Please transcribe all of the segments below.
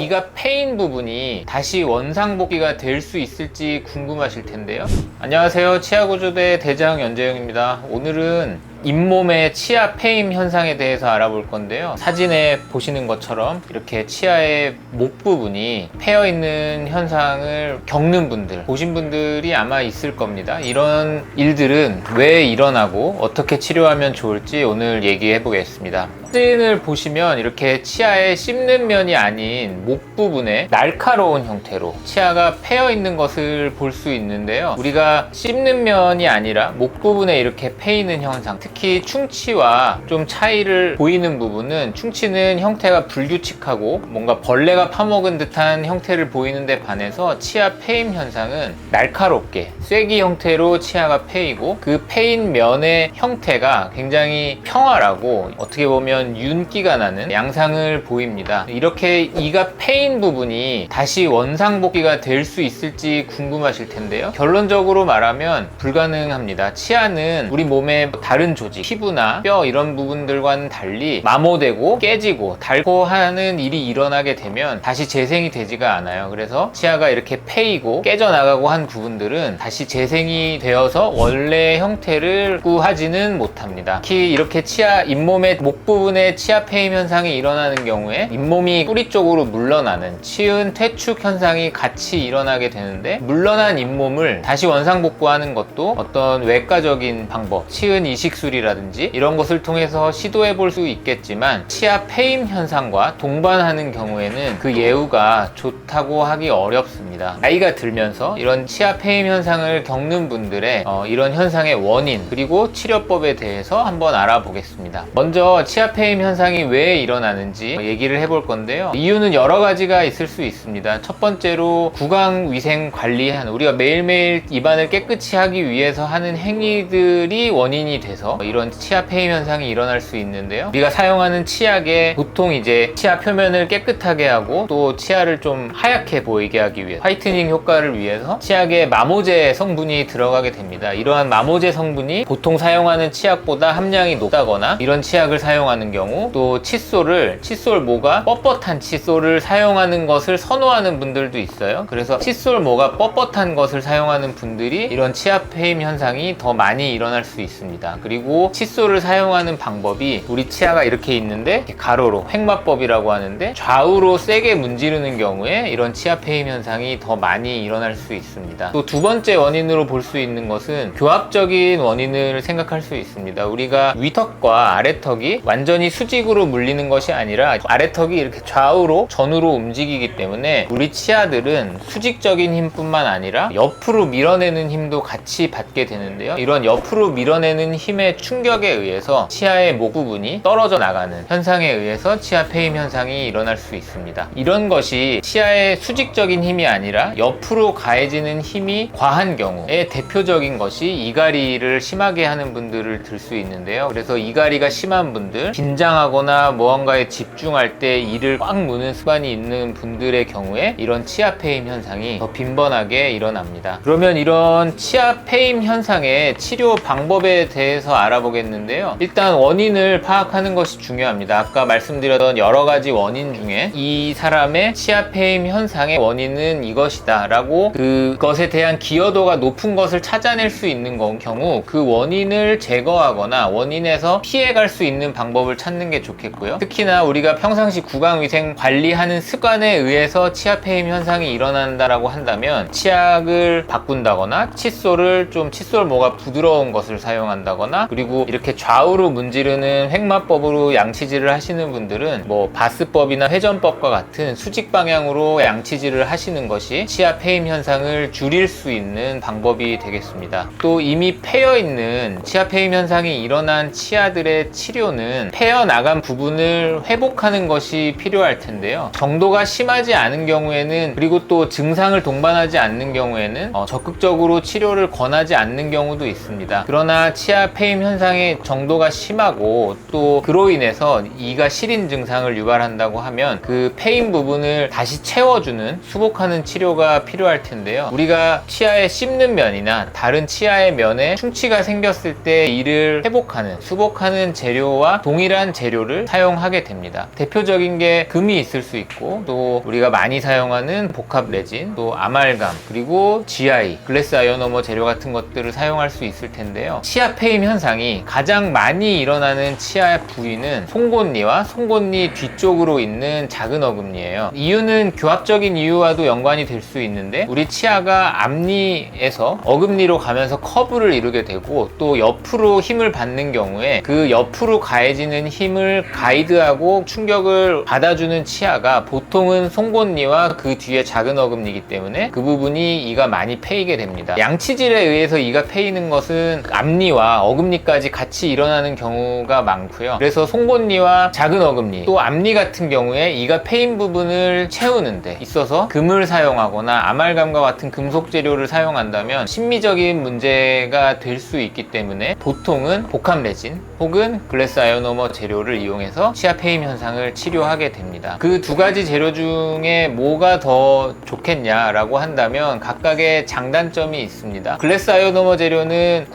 이가 패인 부분이 다시 원상복귀가 될 수 있을지 궁금하실 텐데요. 안녕하세요, 치아구조대 대장 연재영입니다. 오늘은 잇몸의 치아 패임 현상에 대해서 알아볼 건데요. 사진에 보시는 것처럼 이렇게 치아의 목 부분이 패여 있는 현상을 겪는 분들, 보신 분들이 아마 있을 겁니다. 이런 일들은 왜 일어나고 어떻게 치료하면 좋을지 오늘 얘기해 보겠습니다. 사진을 보시면 이렇게 치아에 씹는 면이 아닌 목 부분에 날카로운 형태로 치아가 패여 있는 것을 볼 수 있는데요. 우리가 씹는 면이 아니라 목 부분에 이렇게 패이는 현상, 특히 충치와 좀 차이를 보이는 부분은, 충치는 형태가 불규칙하고 뭔가 벌레가 파먹은 듯한 형태를 보이는데 반해서 치아 패임 현상은 날카롭게 쐐기 형태로 치아가 패이고, 그 패인 면의 형태가 굉장히 평활하고 어떻게 보면 윤기가 나는 양상을 보입니다. 이렇게 이가 패인 부분이 다시 원상복귀가 될 수 있을지 궁금하실 텐데요. 결론적으로 말하면 불가능합니다. 치아는 우리 몸의 다른 조직, 피부나 뼈 이런 부분들과는 달리 마모되고 깨지고 닳고 하는 일이 일어나게 되면 다시 재생이 되지가 않아요. 그래서 치아가 이렇게 패이고 깨져나가고 한 부분들은 다시 재생이 되어서 원래 형태를 구하지는 못합니다. 특히 이렇게 치아 잇몸의 목 부분에 치아 패임 현상이 일어나는 경우에 잇몸이 뿌리 쪽으로 물러나는 치은 퇴축 현상이 같이 일어나게 되는데, 물러난 잇몸을 다시 원상복구하는 것도 어떤 외과적인 방법, 치은 이식술이라든지 이런 것을 통해서 시도해 볼 수 있겠지만, 치아 패임 현상과 동반하는 경우에는 그 예후가 좋다고 하기 어렵습니다. 나이가 들면서 이런 치아 패임 현상을 겪는 분들의 이런 현상의 원인 그리고 치료법에 대해서 한번 알아보겠습니다. 먼저 치아 패임 현상이 왜 일어나는지 얘기를 해볼 건데요. 이유는 여러 가지가 있을 수 있습니다. 첫 번째로 구강위생 관리한, 우리가 매일매일 입안을 깨끗이 하기 위해서 하는 행위들이 원인이 돼서 이런 치아 패임 현상이 일어날 수 있는데요. 우리가 사용하는 치약에 보통 이제 치아 표면을 깨끗하게 하고 또 치아를 좀 하얗게 보이게 하기 위해 화이트닝 효과를 위해서 치약에 마모제 성분이 들어가게 됩니다. 이러한 마모제 성분이 보통 사용하는 치약보다 함량이 높다거나, 이런 치약을 사용하는 경우 또 칫솔모가 뻣뻣한 칫솔을 사용하는 것을 선호하는 분들도 있어요. 그래서 칫솔모가 뻣뻣한 것을 사용하는 분들이 이런 치아 패임 현상이 더 많이 일어날 수 있습니다. 그리고 칫솔을 사용하는 방법이, 우리 치아가 이렇게 있는데 이렇게 가로로 횡마법이라고 하는데, 좌우로 세게 문지르는 경우에 이런 치아 패임 현상이 더 많이 일어날 수 있습니다. 또 두 번째 원인으로 볼 수 있는 것은 교합적인 원인을 생각할 수 있습니다. 우리가 위턱과 아래턱이 완전히 수직으로 물리는 것이 아니라 아래턱이 이렇게 좌우로 전으로 움직이기 때문에 우리 치아들은 수직적인 힘뿐만 아니라 옆으로 밀어내는 힘도 같이 받게 되는데요. 이런 옆으로 밀어내는 힘의 충격에 의해서 치아의 목 부분이 떨어져 나가는 현상에 의해서 치아 패임 현상이 일어날 수 있습니다. 이런 것이 치아의 수직적인 힘이 아니라 옆으로 가해지는 힘이 과한 경우에 대표적인 것이 이갈이를 심하게 하는 분들을 들 수 있는데요. 그래서 이갈이가 심한 분들, 긴장하거나 무언가에 집중할 때 이를 꽉 무는 습관이 있는 분들의 경우에 이런 치아 패임 현상이 더 빈번하게 일어납니다. 그러면 이런 치아 패임 현상의 치료 방법에 대해서 알아보겠는데요. 일단 원인을 파악하는 것이 중요합니다. 아까 말씀드렸던 여러 가지 원인 중에 이 사람의 치아 패임 현상의 원인은 이것이다 라고, 그것에 대한 기여도가 높은 것을 찾아낼 수 있는 경우 그 원인을 제거하거나 원인에서 피해갈 수 있는 방법을 찾는 게 좋겠고요. 특히나 우리가 평상시 구강위생 관리하는 습관에 의해서 치아 패임 현상이 일어난다라고 한다면, 치약을 바꾼다거나 칫솔모가 부드러운 것을 사용한다거나, 그리고 이렇게 좌우로 문지르는 횡마법으로 양치질을 하시는 분들은 바스법이나 회전법과 같은 수직 방향으로 양치질을 하시는 것이 치아 패임 현상을 줄일 수 있는 방법이 되겠습니다. 또 이미 패여 있는 치아 패임 현상이 일어난 치아들의 치료는 패여 나간 부분을 회복하는 것이 필요할 텐데요. 정도가 심하지 않은 경우에는, 그리고 또 증상을 동반하지 않는 경우에는 적극적으로 치료를 권하지 않는 경우도 있습니다. 그러나 치아 패임 페임 현상의 정도가 심하고 또 그로 인해서 이가 시린 증상을 유발한다고 하면 그 페임 부분을 다시 채워주는 수복하는 치료가 필요할 텐데요. 우리가 치아에 씹는 면이나 다른 치아의 면에 충치가 생겼을 때 이를 회복하는 수복하는 재료와 동일한 재료를 사용하게 됩니다. 대표적인 게 금이 있을 수 있고 또 우리가 많이 사용하는 복합 레진, 또 아말감, 그리고 GI, 글래스 아이오노머 재료 같은 것들을 사용할 수 있을 텐데요. 치아 페임 현상이 가장 많이 일어나는 치아 부위는 송곳니와 송곳니 뒤쪽으로 있는 작은 어금니예요. 이유는 교합적인 이유와도 연관이 될 수 있는데 우리 치아가 앞니에서 어금니로 가면서 커브를 이루게 되고 또 옆으로 힘을 받는 경우에 그 옆으로 가해지는 힘을 가이드하고 충격을 받아주는 치아가 보통은 송곳니와 그 뒤에 작은 어금니이기 때문에 그 부분이 이가 많이 패이게 됩니다. 양치질에 의해서 이가 패이는 것은 앞니와 어금니까지 같이 일어나는 경우가 많고요. 그래서 송곳니와 작은 어금니 또 앞니 같은 경우에 이가 패인 부분을 채우는 데 있어서 금을 사용하거나 아말감과 같은 금속 재료를 사용한다면 심미적인 문제가 될 수 있기 때문에 보통은 복합 레진 혹은 글래스 아이오노머 재료를 이용해서 치아 페임 현상을 치료하게 됩니다. 그 두 가지 재료 중에 뭐가 더 좋겠냐라고 한다면 각각의 장단점이 있습니다. 글래스 아이오노머 재료는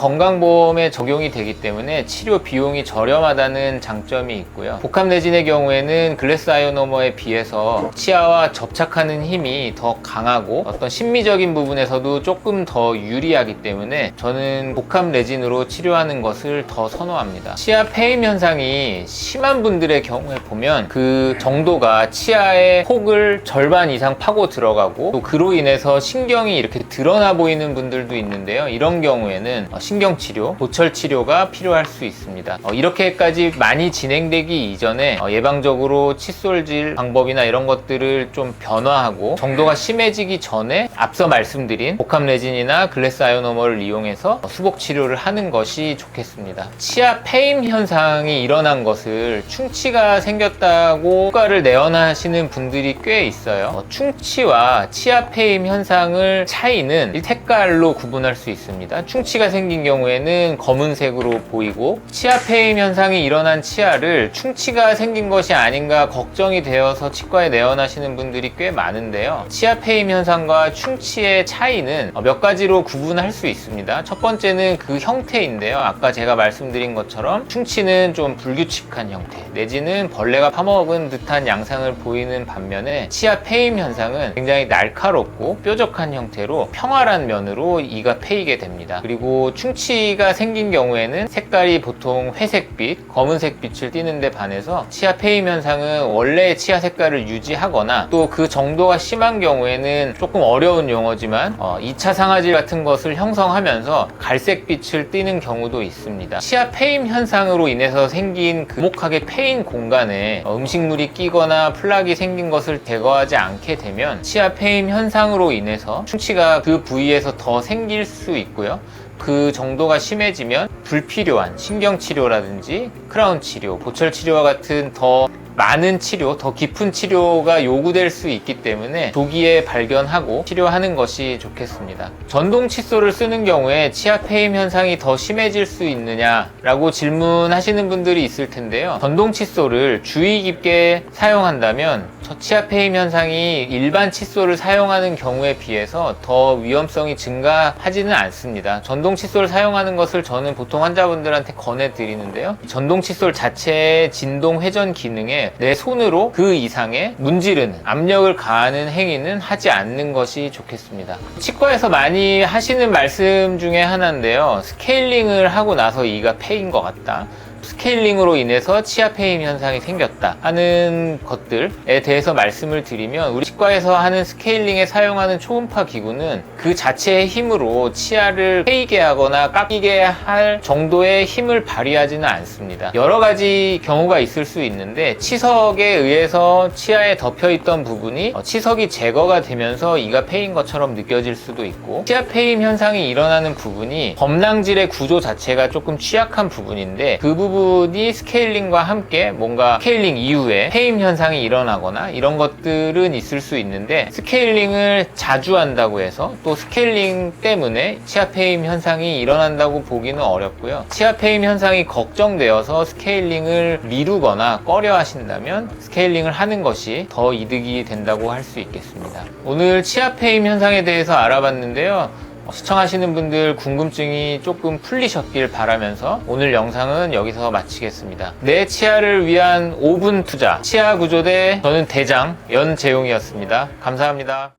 국민건강보험에 적용이 되기 때문에 치료 비용이 저렴하다는 장점이 있고요. 복합 레진의 경우에는 글래스 아이오노머에 비해서 치아와 접착하는 힘이 더 강하고 어떤 심미적인 부분에서도 조금 더 유리하기 때문에 저는 복합 레진으로 치료하는 것을 더 선호합니다. 치아 페임 현상이 심한 분들의 경우에 보면 그 정도가 치아의 폭을 절반 이상 파고 들어가고 또 그로 인해서 신경이 이렇게 드러나 보이는 분들도 있는데요. 이런 경우에는 신경치료, 보철치료가 필요할 수 있습니다. 이렇게까지 많이 진행되기 이전에 예방적으로 칫솔질 방법이나 이런 것들을 좀 변화하고 정도가 심해지기 전에 앞서 말씀드린 복합 레진이나 글래스 아이오노머를 이용해서 수복치료를 하는 것이 좋겠습니다. 치아 페임 현상이 일어난 것을 충치가 생겼다고 효과를 내원하시는 분들이 꽤 있어요. 충치와 치아 페임 현상을 차이는 색깔로 구분할 수 있습니다. 충치가 생긴 경우에는 검은색으로 보이고 치아 페임 현상이 일어난 치아를 충치가 생긴 것이 아닌가 걱정이 되어서 치과에 내원하시는 분들이 꽤 많은데요. 치아 페임 현상과 충치의 차이는 몇 가지로 구분할 수 있습니다. 첫 번째는 그 형태인데요. 아까 제가 말씀드린 것처럼 충치는 좀 불규칙한 형태 내지는 벌레가 파먹은 듯한 양상을 보이는 반면에 치아 페임 현상은 굉장히 날카롭고 뾰족한 형태로 평활한 면으로 이가 패이게 됩니다. 그리고 충치가 생긴 경우에는 색깔이 보통 회색빛, 검은색빛을 띠는 데 반해서 치아 페임 현상은 원래의 치아 색깔을 유지하거나 또 그 정도가 심한 경우에는 조금 어려운 용어지만 2차 상아질 같은 것을 형성하면서 갈색빛을 띠는 경우도 있습니다. 치아 페임 현상으로 인해서 생긴 금목하게 패인 공간에 음식물이 끼거나 플락이 생긴 것을 제거하지 않게 되면 치아 페임 현상으로 인해서 충치가 그 부위에서 더 생길 수 있고요. 그 정도가 심해지면 불필요한 신경치료라든지 크라운 치료, 보철 치료와 같은 더 많은 치료, 더 깊은 치료가 요구될 수 있기 때문에 조기에 발견하고 치료하는 것이 좋겠습니다. 전동 칫솔을 쓰는 경우에 치아 페임 현상이 더 심해질 수 있느냐라고 질문하시는 분들이 있을 텐데요. 전동 칫솔을 주의 깊게 사용한다면 치아 페임 현상이 일반 칫솔을 사용하는 경우에 비해서 더 위험성이 증가하지는 않습니다. 전동 칫솔을 사용하는 것을 저는 보통 환자분들한테 권해드리는데요. 전동 칫솔 자체의 진동 회전 기능에 내 손으로 그 이상의 문지르는 압력을 가하는 행위는 하지 않는 것이 좋겠습니다. 치과에서 많이 하시는 말씀 중에 하나인데요. 스케일링을 하고 나서 이가 패인 것 같다, 스케일링으로 인해서 치아 페임 현상이 생겼다 하는 것들에 대해서 말씀을 드리면, 우리 치과에서 하는 스케일링에 사용하는 초음파 기구는 그 자체의 힘으로 치아를 패이게 하거나 깎이게 할 정도의 힘을 발휘하지는 않습니다. 여러 가지 경우가 있을 수 있는데, 치석에 의해서 치아에 덮여있던 부분이 치석이 제거가 되면서 이가 패인 것처럼 느껴질 수도 있고, 치아 페임 현상이 일어나는 부분이 범랑질의 구조 자체가 조금 취약한 부분인데 그 부분 대부분이 스케일링과 함께 뭔가 스케일링 이후에 페임 현상이 일어나거나 이런 것들은 있을 수 있는데, 스케일링을 자주 한다고 해서 또 스케일링 때문에 치아 페임 현상이 일어난다고 보기는 어렵고요. 치아 페임 현상이 걱정되어서 스케일링을 미루거나 꺼려 하신다면 스케일링을 하는 것이 더 이득이 된다고 할 수 있겠습니다. 오늘 치아 페임 현상에 대해서 알아봤는데요. 시청하시는 분들 궁금증이 조금 풀리셨길 바라면서 오늘 영상은 여기서 마치겠습니다. 내 치아를 위한 5분 투자, 치아 구조대, 저는 대장 연재용이었습니다. 감사합니다.